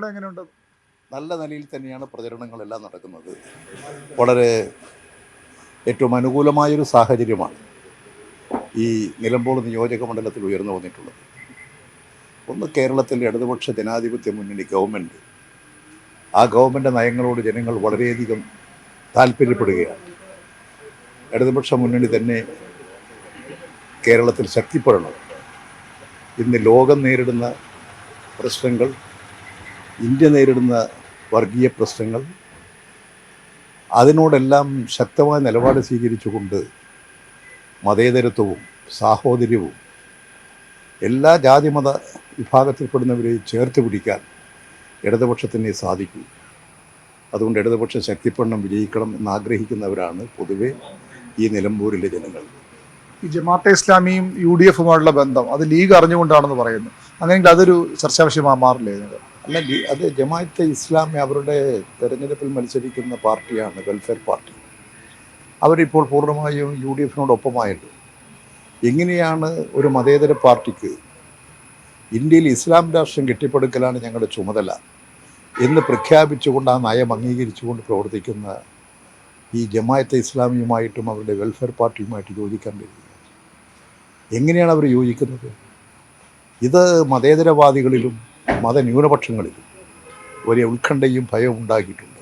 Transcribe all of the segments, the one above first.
എങ്ങനെയുണ്ട്? നല്ല നിലയിൽ തന്നെയാണ് പ്രചരണങ്ങളെല്ലാം നടക്കുന്നത്. വളരെ ഏറ്റവും അനുകൂലമായൊരു സാഹചര്യമാണ് ഈ നിലമ്പൂർ നിയോജക മണ്ഡലത്തിൽ ഉയർന്നു വന്നിട്ടുള്ളത്. ഒന്ന്, കേരളത്തിലെ ഇടതുപക്ഷ ജനാധിപത്യ മുന്നണി ഗവൺമെൻറ്, ആ ഗവൺമെൻറ് നയങ്ങളോട് ജനങ്ങൾ വളരെയധികം താല്പര്യപ്പെടുകയാണ്. ഇടതുപക്ഷ മുന്നണി തന്നെ കേരളത്തിൽ ശക്തിപ്പെടണം. ഇന്ന് ലോകം നേരിടുന്ന പ്രശ്നങ്ങൾ, ഇന്ത്യ നേരിടുന്ന വർഗീയ പ്രശ്നങ്ങൾ, അതിനോടെല്ലാം ശക്തമായ നിലപാട് സ്വീകരിച്ചുകൊണ്ട് മതേതരത്വവും സാഹോദര്യവും എല്ലാ ജാതിമത വിഭാഗത്തിൽപ്പെടുന്നവരെയും ചേർത്ത് പിടിക്കാൻ ഇടതുപക്ഷത്തിനെ സാധിക്കൂ. അതുകൊണ്ട് ഇടതുപക്ഷം ശക്തിപ്പെടണം, വിജയിക്കണം എന്നാഗ്രഹിക്കുന്നവരാണ് പൊതുവെ ഈ നിലമ്പൂരിലെ ജനങ്ങൾ. ഈ ജമാഅത്തെ ഇസ്ലാമിയും UDF-ഉമായുള്ള ബന്ധം അത് ലീഗ് അറിഞ്ഞുകൊണ്ടാണെന്ന് പറയുന്നു. അങ്ങനെയെങ്കിൽ അതൊരു ചർച്ചാ വിഷയമായി മാറില്ലേ? അല്ല, അത് ജമാഅത്തെ ഇസ്ലാമി അവരുടെ തെരഞ്ഞെടുപ്പിൽ മത്സരിക്കുന്ന പാർട്ടിയാണ്, വെൽഫെയർ പാർട്ടി. അവരിപ്പോൾ പൂർണ്ണമായും UDF-നോടൊപ്പമായിട്ട് എങ്ങനെയാണ് ഒരു മതേതര പാർട്ടിക്ക് ഇന്ത്യയിൽ ഇസ്ലാം രാഷ്ട്രം കെട്ടിപ്പടുക്കലാണ് ഞങ്ങളുടെ ചുമതല എന്ന് പ്രഖ്യാപിച്ചുകൊണ്ട് ആ നയം അംഗീകരിച്ചുകൊണ്ട് പ്രവർത്തിക്കുന്ന ഈ ജമാഅത്തെ ഇസ്ലാമിയുമായിട്ടും അവരുടെ വെൽഫെയർ പാർട്ടിയുമായിട്ട് യോജിക്കാൻ കഴിയും? എങ്ങനെയാണ് അവർ യോജിക്കുന്നത്? ഇത് മതേതരവാദികളിലും മതന്യൂനപക്ഷങ്ങളിലും വലിയ ഉത്കണ്ഠയും ഭയവും ഉണ്ടാക്കിയിട്ടുണ്ട്.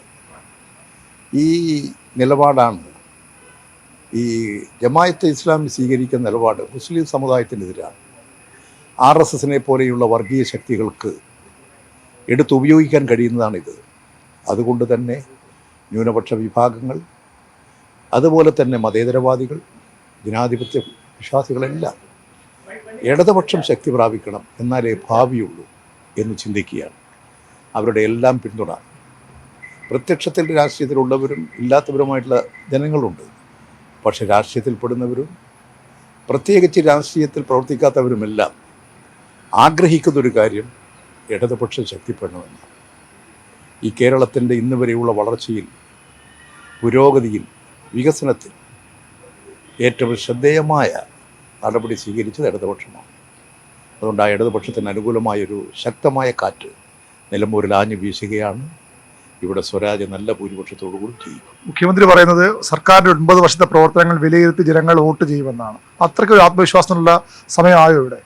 ഈ നിലപാടാണ്, ഈ ജമാഅത്തെ ഇസ്ലാമി സ്വീകരിക്കുന്ന നിലപാട് മുസ്ലിം സമുദായത്തിനെതിരാണ്. RSSനെ പോലെയുള്ള വർഗീയ ശക്തികൾക്ക് എടുത്തുപയോഗിക്കാൻ കഴിയുന്നതാണിത്. അതുകൊണ്ട് തന്നെ ന്യൂനപക്ഷ വിഭാഗങ്ങൾ, അതുപോലെ തന്നെ മതേതരവാദികൾ, ജനാധിപത്യ വിശ്വാസികളെല്ലാം ഇടതുപക്ഷം ശക്തി പ്രാപിക്കണം, എന്നാലേ ഭാവിയുള്ളൂ എന്ന് ചിന്തിക്കുകയാണ്. അവരുടെ എല്ലാം പിന്തുണ പ്രത്യക്ഷത്തിൽ രാഷ്ട്രീയത്തിലുള്ളവരും ഇല്ലാത്തവരുമായിട്ടുള്ള ജനങ്ങളുണ്ട്. പക്ഷെ രാഷ്ട്രീയത്തിൽപ്പെടുന്നവരും പ്രത്യേകിച്ച് രാഷ്ട്രീയത്തിൽ പ്രവർത്തിക്കാത്തവരുമെല്ലാം ആഗ്രഹിക്കുന്നൊരു കാര്യം ഇടതുപക്ഷം ശക്തിപ്പെടണമെന്നാണ്. ഈ കേരളത്തിൻ്റെ ഇന്ന് വരെയുള്ള വളർച്ചയിൽ, പുരോഗതിയിൽ, വികസനത്തിൽ ഏറ്റവും ശ്രദ്ധേയമായ നടപടി സ്വീകരിച്ചത് ഇടതുപക്ഷമാണ്. അതുകൊണ്ട് ആ ഇടതുപക്ഷത്തിന് അനുകൂലമായൊരു ശക്തമായ കാറ്റ് നിലമ്പൂരിൽ ആഞ്ഞു വീശുകയാണ്. ഇവിടെ സ്വരാജ് നല്ല ഭൂരിപക്ഷത്തോടുകൂടി ജയിക്കും. മുഖ്യമന്ത്രി പറയുന്നത് സർക്കാരിൻ്റെ 9 വർഷത്തെ പ്രവർത്തനങ്ങൾ വിലയിരുത്തി ജനങ്ങൾ വോട്ട് ചെയ്യുമെന്നാണ്. അത്രയ്ക്കൊരു ആത്മവിശ്വാസത്തിനുള്ള സമയമായോ ഇവിടെ?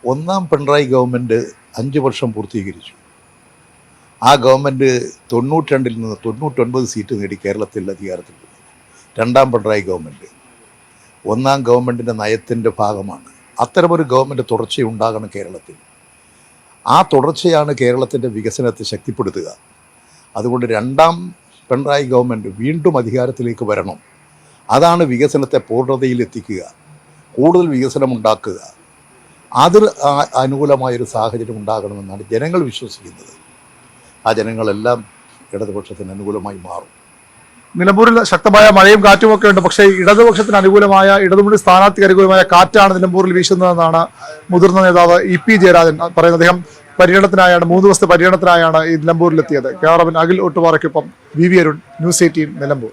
ഒന്നാം പിണറായി ഗവൺമെൻറ് 5 വർഷം പൂർത്തീകരിച്ചു. ആ ഗവൺമെൻറ് 92-ൽ നിന്ന് 99 സീറ്റ് നേടി കേരളത്തിൽ അധികാരത്തിൽ. രണ്ടാം പിണറായി ഗവൺമെൻറ് ഒന്നാം ഗവൺമെൻറ്റിൻ്റെ നയത്തിൻ്റെ ഭാഗമാണ്. അത്തരമൊരു ഗവൺമെൻറ് തുടർച്ചയുണ്ടാകണം കേരളത്തിൽ. ആ തുടർച്ചയാണ് കേരളത്തിൻ്റെ വികസനത്തെ ശക്തിപ്പെടുത്തുക. അതുകൊണ്ട് രണ്ടാം പിണറായി ഗവൺമെൻറ് വീണ്ടും അധികാരത്തിലേക്ക് വരണം. അതാണ് വികസനത്തെ പൂർണ്ണതയിലെത്തിക്കുക, കൂടുതൽ വികസനം ഉണ്ടാക്കുക. അതിന് അനുകൂലമായൊരു സാഹചര്യം ഉണ്ടാകണമെന്നാണ് ജനങ്ങൾ വിശ്വസിക്കുന്നത്. ആ ജനങ്ങളെല്ലാം ഇടതുപക്ഷത്തിന് അനുകൂലമായി മാറും. നിലമ്പൂരിൽ ശക്തമായ മഴയും കാറ്റുമൊക്കെ ഉണ്ട്. പക്ഷേ ഇടതുപക്ഷത്തിന് അനുകൂലമായ, ഇടതുമുന്നണി സ്ഥാനാർത്ഥിക്ക് അനുകൂലമായ കാറ്റാണ് നിലമ്പൂരിൽ വീശുന്നതെന്നാണ് മുതിർന്ന നേതാവ് EP ജയരാജൻ പറയുന്നത്. അദ്ദേഹം പര്യടനത്തിനായാണ്, 3 ദിവസത്തെ പര്യടനത്തിനായാണ് ഈ നിലമ്പൂരിലെത്തിയത്. ക്യാമറമാൻ അഖിൽ ഒട്ടുപാറയ്ക്കൊപ്പം VV അരുൺ, News 18 നിലമ്പൂർ.